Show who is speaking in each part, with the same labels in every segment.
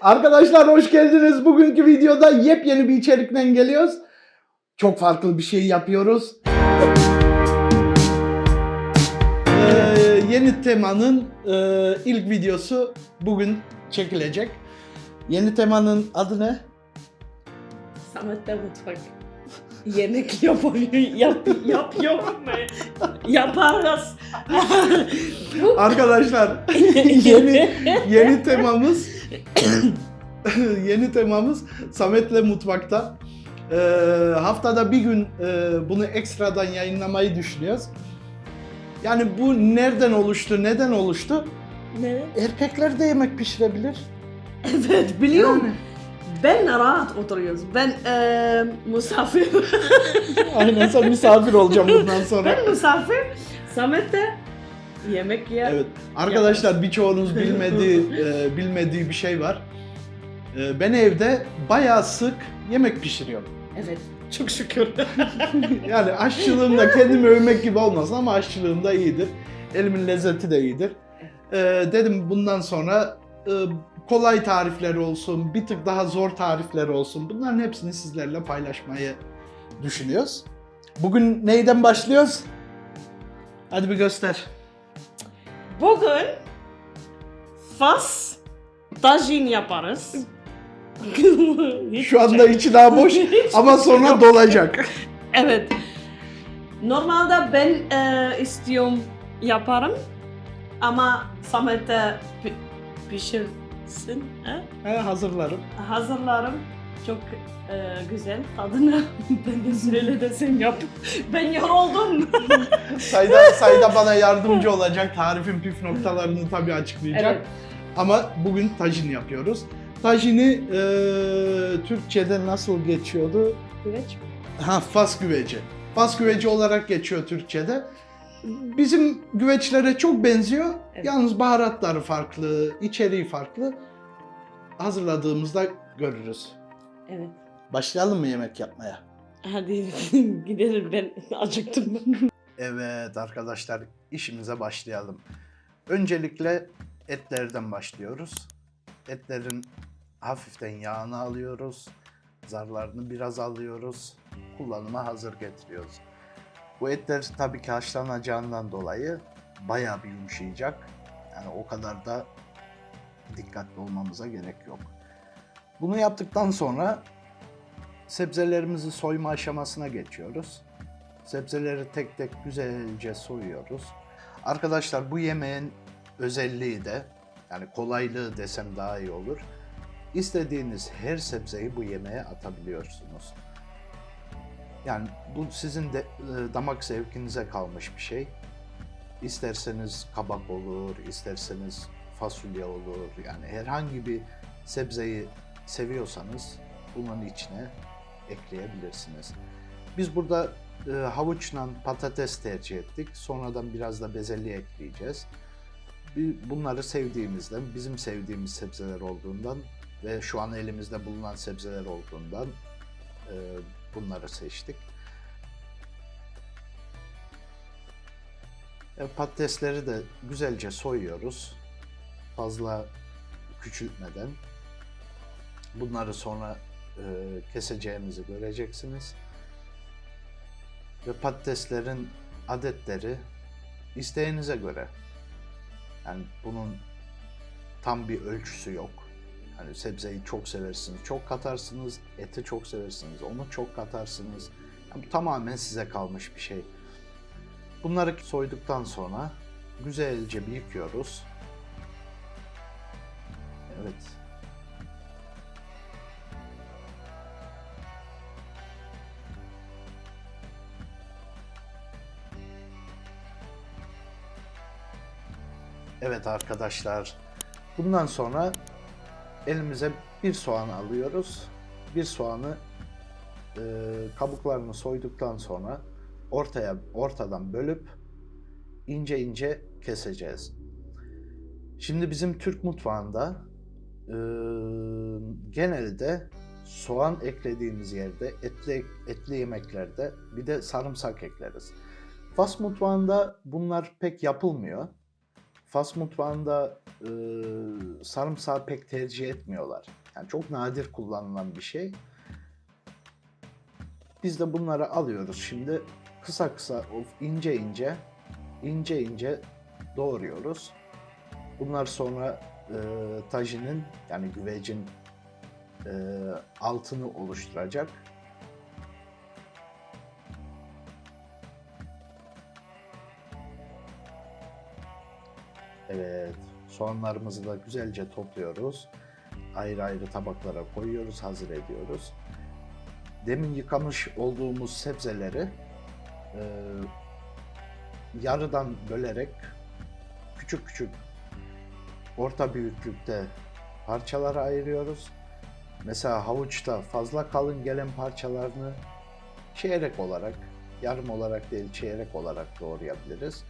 Speaker 1: Arkadaşlar hoş geldiniz. Bugünkü videoda yepyeni bir içerikle geliyoruz. Çok farklı bir şey yapıyoruz. Yeni temanın ilk videosu bugün çekilecek. Yeni temanın adı ne?
Speaker 2: Samet'te mutfak. Yemek yapıyor mu? Yaparız.
Speaker 1: Arkadaşlar yeni temamız Samet'le mutfakta. Haftada bir gün bunu ekstradan yayınlamayı düşünüyoruz. Yani bu nereden oluştu, neden oluştu?
Speaker 2: Ne?
Speaker 1: Erkekler de yemek pişirebilir.
Speaker 2: Evet biliyorum.
Speaker 1: Yani.
Speaker 2: Ben rahat oturuyoruz. Ben misafir.
Speaker 1: Aynen, sen misafir olacağım bundan sonra.
Speaker 2: Ben misafir. Samet de yemek yer.
Speaker 1: Evet. Arkadaşlar birçoğunuz bilmediği bir şey var. Ben evde bayağı sık yemek pişiriyorum.
Speaker 2: Evet. Çok şükür.
Speaker 1: Yani aşçılığımda kendimi övmek gibi olmasın ama aşçılığım da iyidir. Elimin lezzeti de iyidir. Dedim bundan sonra kolay tarifler olsun, bir tık daha zor tarifler olsun. Bunların hepsini sizlerle paylaşmayı düşünüyoruz. Bugün neyden başlıyoruz? Hadi bir göster.
Speaker 2: Bugün fas tajin yaparız.
Speaker 1: Şu anda içi daha boş ama sonra dolacak.
Speaker 2: Evet. Normalde ben istiyorum yaparım ama Samet'e pişirsin.
Speaker 1: Hazırlarım.
Speaker 2: Hazırlarım. Çok güzel tadını. Ben de söyle de sen yap. Ben yoruldum.
Speaker 1: Sayda bana yardımcı olacak. Tarifin püf noktalarını tabii açıklayacak.
Speaker 2: Evet.
Speaker 1: Ama bugün tajin yapıyoruz. Tajini Türkçe'de nasıl geçiyordu?
Speaker 2: Güveç.
Speaker 1: Fas güveci. Fas güveci olarak geçiyor Türkçe'de. Bizim güveçlere çok benziyor.
Speaker 2: Evet.
Speaker 1: Yalnız baharatları farklı, içeriği farklı. Hazırladığımızda görürüz.
Speaker 2: Evet.
Speaker 1: Başlayalım mı yemek yapmaya?
Speaker 2: Hadi gidelim, ben acıktım.
Speaker 1: Evet arkadaşlar, işimize başlayalım. Öncelikle etlerden başlıyoruz. Etlerin hafiften yağını alıyoruz. Zarlarını biraz alıyoruz. Kullanıma hazır getiriyoruz. Bu etler tabii ki haşlanacağından dolayı bayağı bir yumuşayacak. Yani o kadar da dikkatli olmamıza gerek yok. Bunu yaptıktan sonra sebzelerimizi soyma aşamasına geçiyoruz. Sebzeleri tek tek güzelce soyuyoruz. Arkadaşlar bu yemeğin özelliği de, yani kolaylığı desem daha iyi olur. İstediğiniz her sebzeyi bu yemeğe atabiliyorsunuz. Yani bu sizin de damak zevkinize kalmış bir şey. İsterseniz kabak olur, isterseniz fasulye olur. Yani herhangi bir sebzeyi seviyorsanız bunun içine ekleyebilirsiniz. Biz burada havuçla patates tercih ettik. Sonradan biraz da bezelye ekleyeceğiz. Bunları sevdiğimizden, bizim sevdiğimiz sebzeler olduğundan ve şu an elimizde bulunan sebzeler olduğundan bunları seçtik. Patatesleri de güzelce soyuyoruz. Fazla küçültmeden. Bunları sonra keseceğimizi göreceksiniz. Ve patateslerin adetleri isteğinize göre. Yani bunun tam bir ölçüsü yok. Yani sebzeyi çok seversiniz, çok katarsınız, eti çok seversiniz, onu çok katarsınız. Yani bu tamamen size kalmış bir şey. Bunları soyduktan sonra güzelce bir yıkıyoruz. Evet. Evet arkadaşlar, bundan sonra elimize bir soğan alıyoruz. Bir soğanı kabuklarını soyduktan sonra ortadan bölüp ince ince keseceğiz. Şimdi bizim Türk mutfağında genelde soğan eklediğimiz yerde etli yemeklerde bir de sarımsak ekleriz. Fas mutfağında bunlar pek yapılmıyor. Fas mutfağında sarımsağı pek tercih etmiyorlar. Yani çok nadir kullanılan bir şey. Biz de bunları alıyoruz şimdi. Kısa kısa, ince ince doğruyoruz. Bunlar sonra tajinin, yani güvecin altını oluşturacak. Evet, soğanlarımızı da güzelce topluyoruz. Ayrı ayrı tabaklara koyuyoruz, hazır ediyoruz. Demin yıkamış olduğumuz sebzeleri yarıdan bölerek küçük küçük, orta büyüklükte parçalara ayırıyoruz. Mesela havuçta fazla kalın gelen parçalarını çeyrek olarak, yarım olarak değil çeyrek olarak doğrayabiliriz.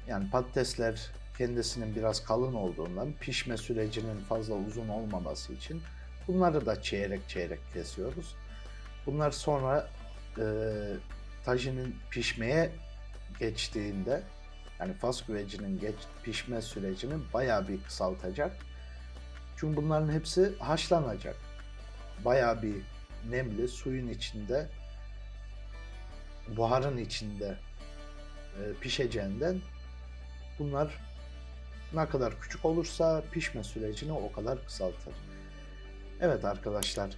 Speaker 1: Yani patatesler kendisinin biraz kalın olduğundan pişme sürecinin fazla uzun olmaması için bunları da çeyrek çeyrek kesiyoruz. Bunlar sonra tajinin pişmeye geçtiğinde, yani fas güvecinin pişme sürecini bayağı bir kısaltacak. Çünkü bunların hepsi haşlanacak. Bayağı bir nemli suyun içinde, buharın içinde pişeceğinden bunlar ne kadar küçük olursa pişme sürecini o kadar kısaltır. Evet arkadaşlar.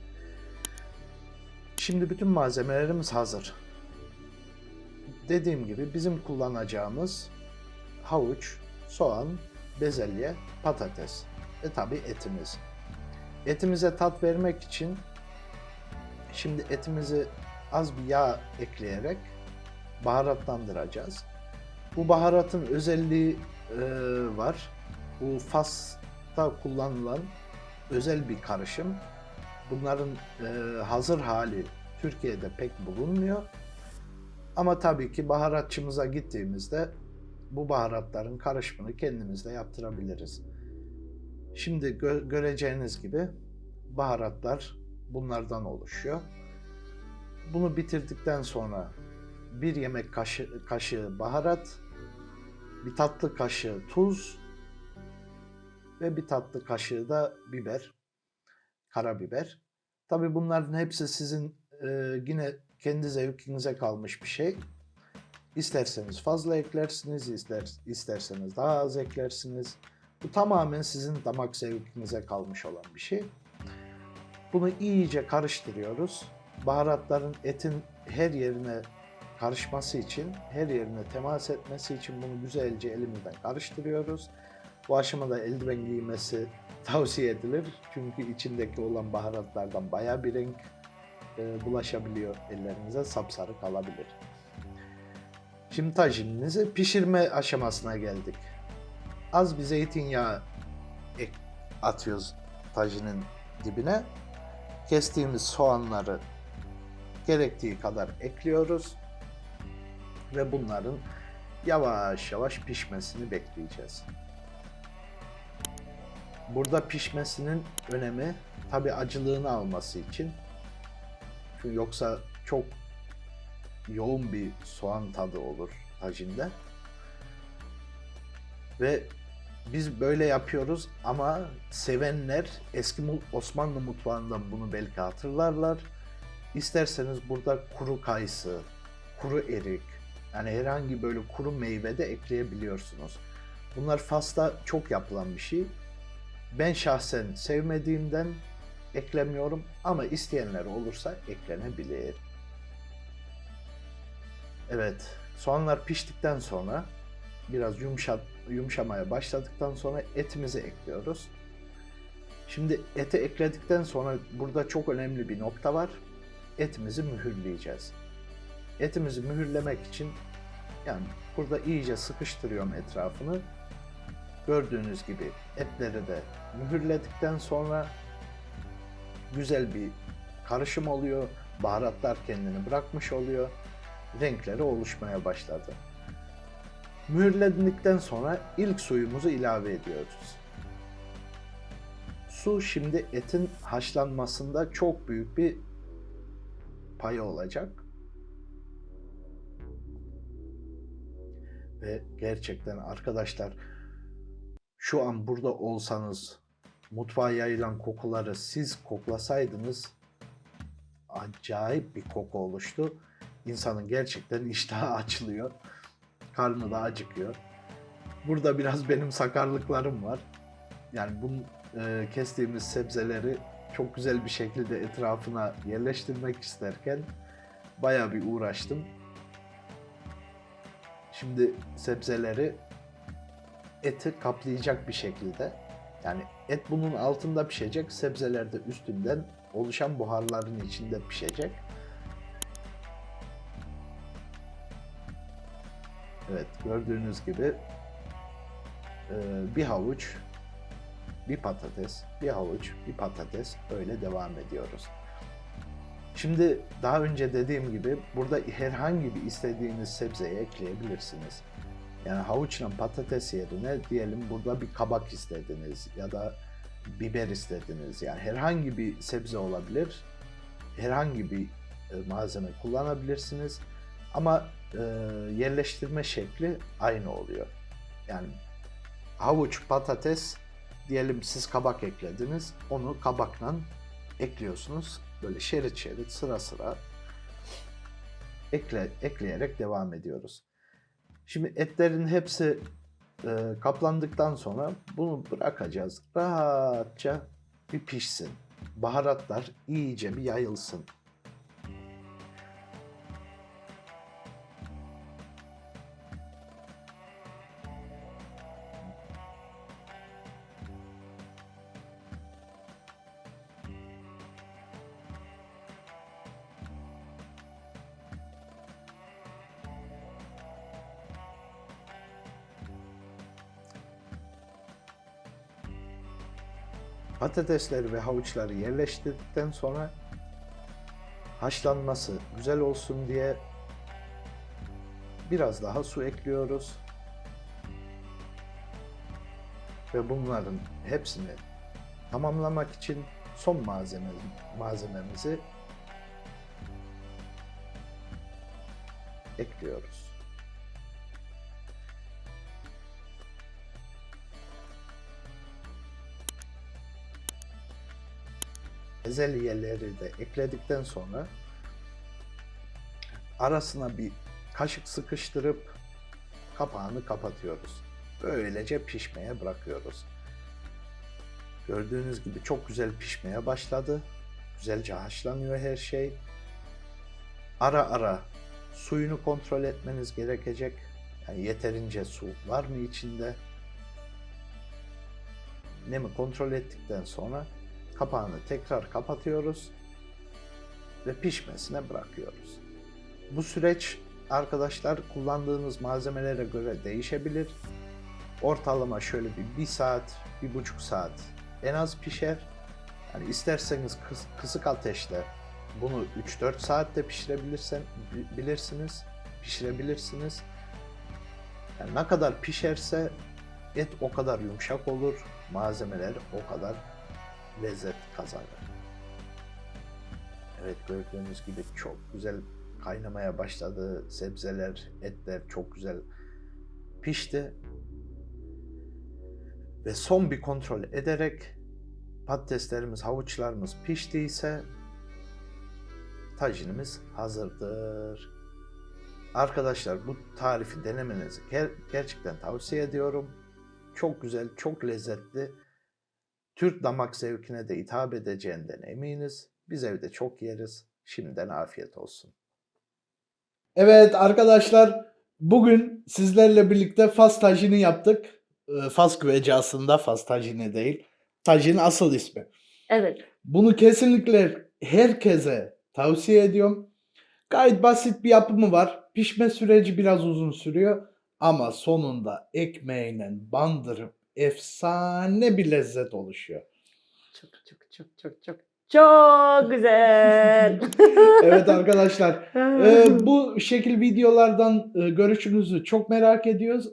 Speaker 1: Şimdi bütün malzemelerimiz hazır. Dediğim gibi bizim kullanacağımız havuç, soğan, bezelye, patates ve tabii etimiz. Etimize tat vermek için şimdi etimizi az bir yağ ekleyerek baharatlandıracağız. Bu baharatın özelliği var. Bu Fas'ta kullanılan özel bir karışım. Bunların hazır hali Türkiye'de pek bulunmuyor. Ama tabii ki baharatçımıza gittiğimizde bu baharatların karışımını kendimiz de yaptırabiliriz. Şimdi göreceğiniz gibi baharatlar bunlardan oluşuyor. Bunu bitirdikten sonra bir yemek kaşığı baharat, bir tatlı kaşığı tuz ve bir tatlı kaşığı da biber, karabiber. Tabii bunların hepsi sizin yine kendi zevkinize kalmış bir şey. İsterseniz fazla eklersiniz, isterseniz daha az eklersiniz. Bu tamamen sizin damak zevkinize kalmış olan bir şey. Bunu iyice karıştırıyoruz. Baharatların etin her yerine karışması için, her yerine temas etmesi için bunu güzelce elimizden karıştırıyoruz. Bu aşamada eldiven giymesi tavsiye edilir. Çünkü içindeki olan baharatlardan bayağı bir renk bulaşabiliyor ellerinize, sapsarı kalabilir. Şimdi tajininizi pişirme aşamasına geldik. Az bir zeytinyağı atıyoruz tajinin dibine. Kestiğimiz soğanları gerektiği kadar ekliyoruz ve bunların yavaş yavaş pişmesini bekleyeceğiz. Burada pişmesinin önemi tabii acılığını alması için. Çünkü yoksa çok yoğun bir soğan tadı olur tajinde. Ve biz böyle yapıyoruz ama sevenler eski Osmanlı mutfağından bunu belki hatırlarlar. İsterseniz burada kuru kayısı, kuru erik, yani herhangi böyle kuru meyve de ekleyebiliyorsunuz. Bunlar Fas'ta çok yapılan bir şey. Ben şahsen sevmediğimden eklemiyorum ama isteyenler olursa eklenebilir. Evet, soğanlar piştikten sonra biraz yumuşamaya başladıktan sonra etimizi ekliyoruz. Şimdi eti ekledikten sonra burada çok önemli bir nokta var. Etimizi mühürleyeceğiz. Etimizi mühürlemek için yani burada iyice sıkıştırıyorum etrafını. Gördüğünüz gibi etleri de mühürledikten sonra güzel bir karışım oluyor. Baharatlar kendini bırakmış oluyor. Renkleri oluşmaya başladı. Mühürledikten sonra ilk suyumuzu ilave ediyoruz. Su şimdi etin haşlanmasında çok büyük bir payı olacak. Ve gerçekten arkadaşlar şu an burada olsanız mutfağa yayılan kokuları siz koklasaydınız acayip bir koku oluştu. İnsanın gerçekten iştahı açılıyor. Karnı da acıkıyor. Burada biraz benim sakarlıklarım var. Yani bu kestiğimiz sebzeleri çok güzel bir şekilde etrafına yerleştirmek isterken bayağı bir uğraştım. Şimdi sebzeleri eti kaplayacak bir şekilde, yani et bunun altında pişecek, sebzeler de üstünden oluşan buharların içinde pişecek. Evet, gördüğünüz gibi bir havuç, bir patates, bir havuç, bir patates, öyle devam ediyoruz. Şimdi daha önce dediğim gibi burada herhangi bir istediğiniz sebzeyi ekleyebilirsiniz. Yani havuçla patates yerine diyelim burada bir kabak istediniz ya da biber istediniz. Yani herhangi bir sebze olabilir. Herhangi bir malzeme kullanabilirsiniz. Ama yerleştirme şekli aynı oluyor. Yani havuç, patates, diyelim siz kabak eklediniz. Onu kabakla ekliyorsunuz. Böyle şerit şerit, sıra sıra ekleyerek devam ediyoruz. Şimdi etlerin hepsi kaplandıktan sonra bunu bırakacağız. Rahatça bir pişsin. Baharatlar iyice bir yayılsın. Patatesleri ve havuçları yerleştirdikten sonra haşlanması güzel olsun diye biraz daha su ekliyoruz. Ve bunların hepsini tamamlamak için son malzememizi ekliyoruz. Bezelyeleri de ekledikten sonra arasına bir kaşık sıkıştırıp kapağını kapatıyoruz. Böylece pişmeye bırakıyoruz. Gördüğünüz gibi çok güzel pişmeye başladı. Güzelce haşlanıyor her şey. Ara ara suyunu kontrol etmeniz gerekecek. Yani yeterince su var mı içinde? Nemi kontrol ettikten sonra kapağını tekrar kapatıyoruz ve pişmesine bırakıyoruz. Bu süreç arkadaşlar kullandığınız malzemelere göre değişebilir. Ortalama şöyle bir saat, 1,5 saat en az pişer. Yani isterseniz kısık ateşte bunu 3-4 saatte pişirebilirsiniz. Yani ne kadar pişerse et o kadar yumuşak olur, malzemeler o kadar lezzet kazanır. Evet, gördüğünüz gibi çok güzel kaynamaya başladı. Sebzeler, etler çok güzel pişti. Ve son bir kontrol ederek patateslerimiz, havuçlarımız piştiyse tajinimiz hazırdır. Arkadaşlar bu tarifi denemenizi gerçekten tavsiye ediyorum. Çok güzel, çok lezzetli. Türk damak zevkine de hitap edeceğinden eminiz. Biz evde çok yeriz. Şimdiden afiyet olsun.
Speaker 3: Evet arkadaşlar, bugün sizlerle birlikte Fas tajini yaptık. Fas güveci aslında, Fas tajini değil. Tajin asıl ismi.
Speaker 2: Evet.
Speaker 3: Bunu kesinlikle herkese tavsiye ediyorum. Gayet basit bir yapımı var. Pişme süreci biraz uzun sürüyor. Ama sonunda ekmeğine bandırıp efsane bir lezzet oluşuyor.
Speaker 2: Çok çok çok çok çok çok güzel.
Speaker 3: Evet arkadaşlar, bu şekil videolardan görüşünüzü çok merak ediyoruz.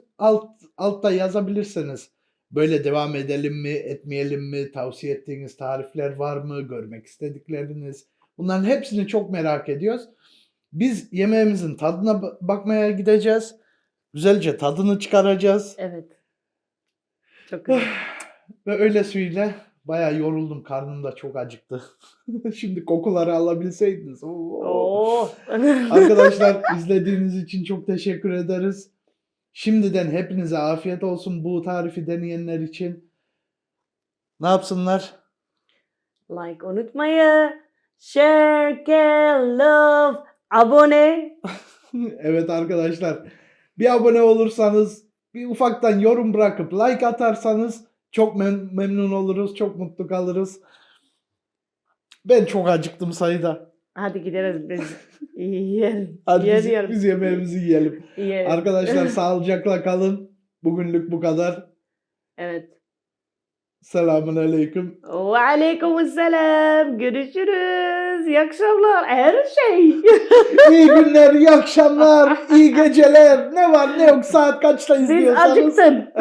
Speaker 3: Altta yazabilirseniz böyle devam edelim mi, etmeyelim mi, tavsiye ettiğiniz tarifler var mı, görmek istedikleriniz. Bunların hepsini çok merak ediyoruz. Biz yemeğimizin tadına bakmaya gideceğiz. Güzelce tadını çıkaracağız.
Speaker 2: Evet. Çok güzel.
Speaker 3: Ve öylesiyle bayağı yoruldum. Karnım da çok acıktı. Şimdi kokuları alabilseydiniz. Oo.
Speaker 2: Oo.
Speaker 3: Arkadaşlar izlediğiniz için çok teşekkür ederiz. Şimdiden hepinize afiyet olsun bu tarifi deneyenler için. Ne yapsınlar?
Speaker 2: Like unutmayın. Share, care, love, abone.
Speaker 3: Evet arkadaşlar. Bir abone olursanız, bir ufaktan yorum bırakıp like atarsanız çok memnun oluruz. Çok mutlu kalırız. Ben çok acıktım sayıda.
Speaker 2: Hadi gideriz biz. Yiyelim.
Speaker 3: Hadi
Speaker 2: Yiyelim.
Speaker 3: biz yemeğimizi yiyelim.
Speaker 2: Yiyelim.
Speaker 3: Arkadaşlar sağlıcakla kalın. Bugünlük bu kadar.
Speaker 2: Evet.
Speaker 3: Selamun aleyküm.
Speaker 2: Ve aleykümselam. Görüşürüz. İyi akşamlar. Her şey.
Speaker 3: İyi günler, iyi akşamlar, iyi geceler. Ne var ne yok saat kaçta
Speaker 2: Biz
Speaker 3: izliyorsanız.
Speaker 2: acıktın.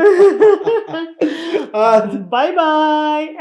Speaker 3: Hadi.
Speaker 2: Bye bye.